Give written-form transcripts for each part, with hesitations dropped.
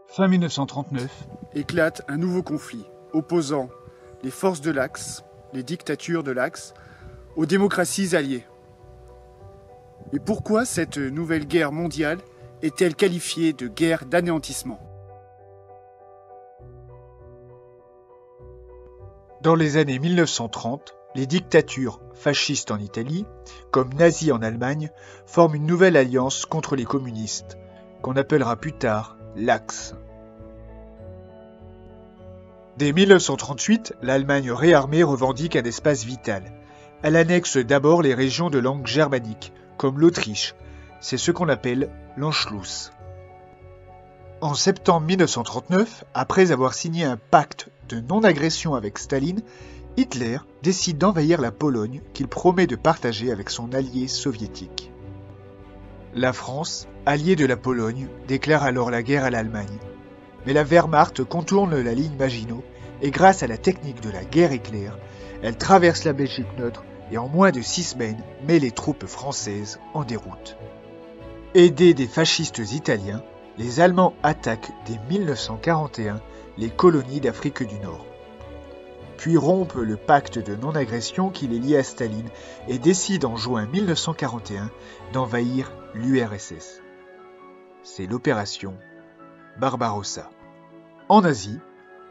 Fin 1939, éclate un nouveau conflit opposant les forces de l'Axe, les dictatures de l'Axe, aux démocraties alliées. Et pourquoi cette nouvelle guerre mondiale est-elle qualifiée de guerre d'anéantissement ? dans les années 1930, les dictatures fascistes en Italie, comme nazies en Allemagne, forment une nouvelle alliance contre les communistes, qu'on appellera plus tard l'Axe. Dès 1938, l'Allemagne réarmée revendique un espace vital. Elle annexe d'abord les régions de langue germanique, comme l'Autriche. C'est ce qu'on appelle l'Anschluss. En septembre 1939, après avoir signé un pacte de non-agression avec Staline, Hitler décide d'envahir la Pologne qu'il promet de partager avec son allié soviétique. La France, alliée de la Pologne, déclare alors la guerre à l'Allemagne. Mais la Wehrmacht contourne la ligne Maginot et grâce à la technique de la guerre éclair, elle traverse la Belgique neutre et en moins de 6 semaines met les troupes françaises en déroute. Aidés des fascistes italiens, les Allemands attaquent dès 1941 les colonies d'Afrique du Nord. Puis rompent le pacte de non-agression qui les liait à Staline et décident en juin 1941 d'envahir l'URSS. C'est l'opération Barbarossa. En Asie,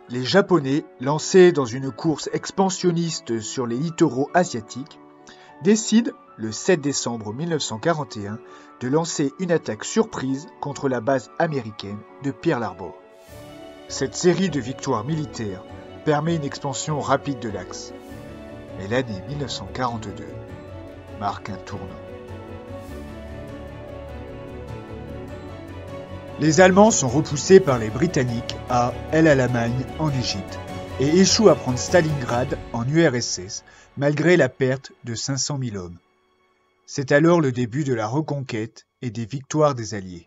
les Japonais, lancés dans une course expansionniste sur les littoraux asiatiques, décident, le 7 décembre 1941, de lancer une attaque surprise contre la base américaine de Pearl Harbor. Cette série de victoires militaires permet une expansion rapide de l'Axe. Mais l'année 1942 marque un tournant. Les Allemands sont repoussés par les Britanniques à El Alamein en Égypte et échouent à prendre Stalingrad en URSS malgré la perte de 500 000 hommes. C'est alors le début de la reconquête et des victoires des Alliés.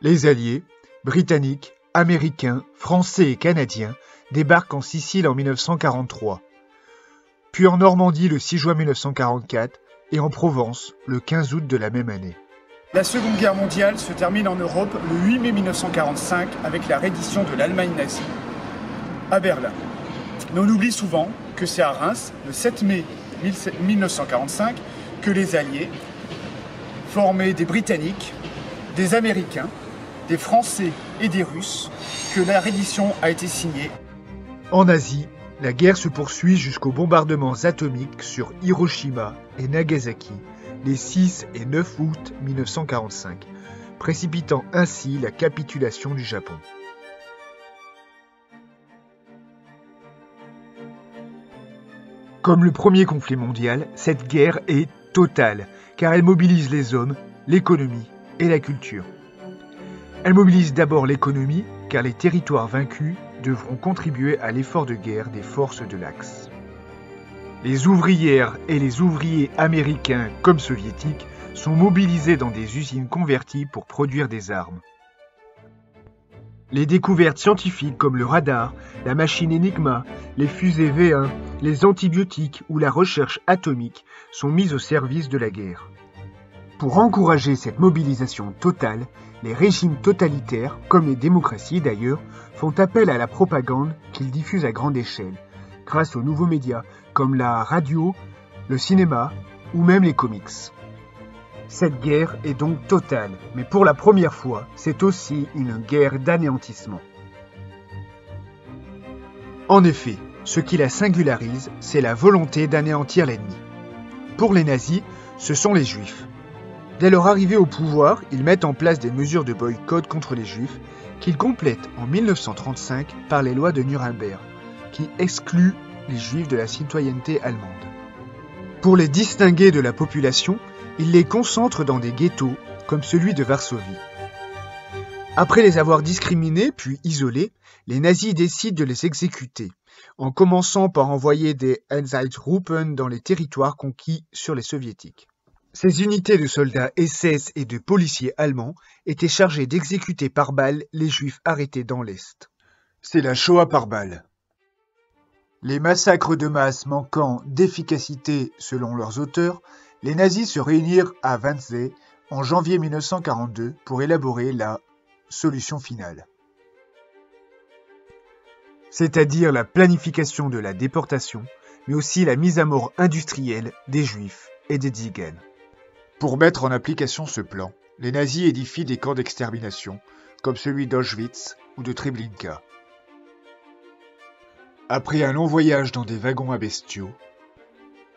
Les Alliés, Britanniques, Américains, Français et Canadiens débarquent en Sicile en 1943, puis en Normandie le 6 juin 1944 et en Provence le 15 août de la même année. La Seconde Guerre mondiale se termine en Europe le 8 mai 1945 avec la reddition de l'Allemagne nazie à Berlin. Mais on oublie souvent que c'est à Reims, le 7 mai 1945, que les Alliés, formés des Britanniques, des Américains, des Français et des Russes, que la reddition a été signée. En Asie, la guerre se poursuit jusqu'aux bombardements atomiques sur Hiroshima et Nagasaki les 6 et 9 août 1945, précipitant ainsi la capitulation du Japon. Comme le premier conflit mondial, cette guerre est totale, car elle mobilise les hommes, l'économie et la culture. Elle mobilise d'abord l'économie, car les territoires vaincus devront contribuer à l'effort de guerre des forces de l'Axe. Les ouvrières et les ouvriers américains comme soviétiques sont mobilisés dans des usines converties pour produire des armes. Les découvertes scientifiques comme le radar, la machine Enigma, les fusées V1, les antibiotiques ou la recherche atomique sont mises au service de la guerre. Pour encourager cette mobilisation totale, les régimes totalitaires, comme les démocraties d'ailleurs, font appel à la propagande qu'ils diffusent à grande échelle, grâce aux nouveaux médias comme la radio, le cinéma ou même les comics. Cette guerre est donc totale, mais pour la première fois, c'est aussi une guerre d'anéantissement. En effet, ce qui la singularise, c'est la volonté d'anéantir l'ennemi. Pour les nazis, ce sont les juifs. Dès leur arrivée au pouvoir, ils mettent en place des mesures de boycott contre les juifs qu'ils complètent en 1935 par les lois de Nuremberg, qui excluent les juifs de la citoyenneté allemande. Pour les distinguer de la population, ils les concentrent dans des ghettos, comme celui de Varsovie. Après les avoir discriminés puis isolés, les nazis décident de les exécuter, en commençant par envoyer des Einsatzgruppen dans les territoires conquis sur les soviétiques. Ces unités de soldats SS et de policiers allemands étaient chargées d'exécuter par balles les juifs arrêtés dans l'Est. C'est la Shoah par balles. Les massacres de masse manquant d'efficacité selon leurs auteurs, les nazis se réunirent à Wannsee en janvier 1942 pour élaborer la solution finale. C'est-à-dire la planification de la déportation, mais aussi la mise à mort industrielle des Juifs et des Tziganes. Pour mettre en application ce plan, les nazis édifient des camps d'extermination, comme celui d'Auschwitz ou de Treblinka. Après un long voyage dans des wagons à bestiaux,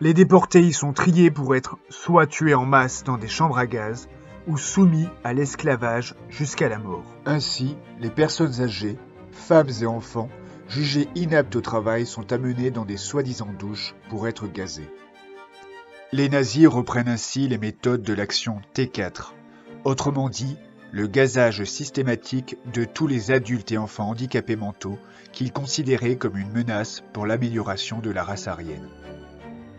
les déportés y sont triés pour être soit tués en masse dans des chambres à gaz, ou soumis à l'esclavage jusqu'à la mort. Ainsi, les personnes âgées, femmes et enfants, jugés inaptes au travail sont amenés dans des soi-disant douches pour être gazés. Les nazis reprennent ainsi les méthodes de l'action T4, autrement dit, le gazage systématique de tous les adultes et enfants handicapés mentaux qu'ils considéraient comme une menace pour l'amélioration de la race aryenne.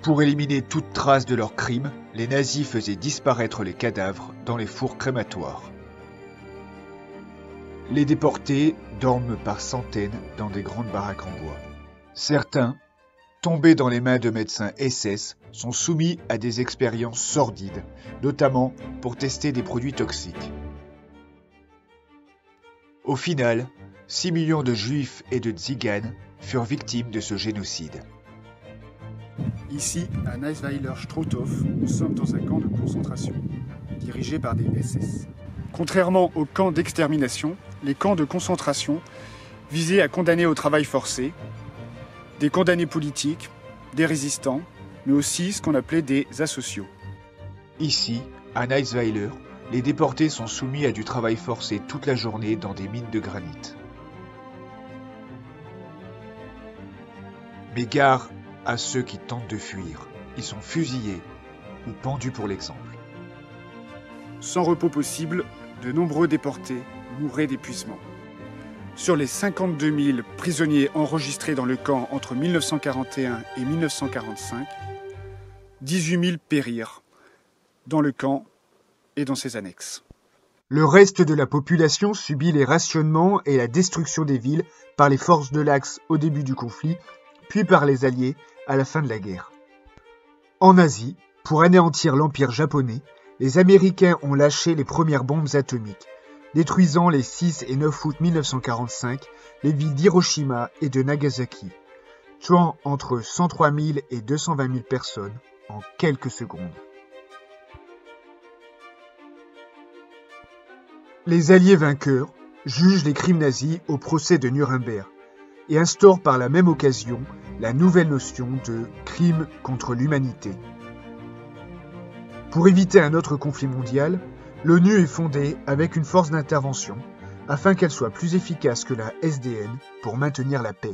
Pour éliminer toute trace de leurs crimes, les nazis faisaient disparaître les cadavres dans les fours crématoires. Les déportés dorment par centaines dans des grandes baraques en bois. Certains, tombés dans les mains de médecins SS, sont soumis à des expériences sordides, notamment pour tester des produits toxiques. Au final, 6 millions de Juifs et de Tziganes furent victimes de ce génocide. Ici, à Neisweiler-Struthof, nous sommes dans un camp de concentration, dirigé par des SS. Contrairement aux camps d'extermination, les camps de concentration visaient à condamner au travail forcé des condamnés politiques, des résistants, mais aussi ce qu'on appelait des asociaux. Ici, à Neisweiler, les déportés sont soumis à du travail forcé toute la journée dans des mines de granit. Mais gare à ceux qui tentent de fuir. Ils sont fusillés ou pendus pour l'exemple. Sans repos possible, de nombreux déportés mouraient d'épuisement. Sur les 52 000 prisonniers enregistrés dans le camp entre 1941 et 1945, 18 000 périrent dans le camp et dans ses annexes. Le reste de la population subit les rationnements et la destruction des villes par les forces de l'Axe au début du conflit, puis par les Alliés à la fin de la guerre. En Asie, pour anéantir l'Empire japonais, les Américains ont lâché les premières bombes atomiques, détruisant les 6 et 9 août 1945 les villes d'Hiroshima et de Nagasaki, tuant entre 103 000 et 220 000 personnes en quelques secondes. Les Alliés vainqueurs jugent les crimes nazis au procès de Nuremberg et instaurent par la même occasion la nouvelle notion de crime contre l'humanité. Pour éviter un autre conflit mondial, l'ONU est fondée avec une force d'intervention afin qu'elle soit plus efficace que la SDN pour maintenir la paix.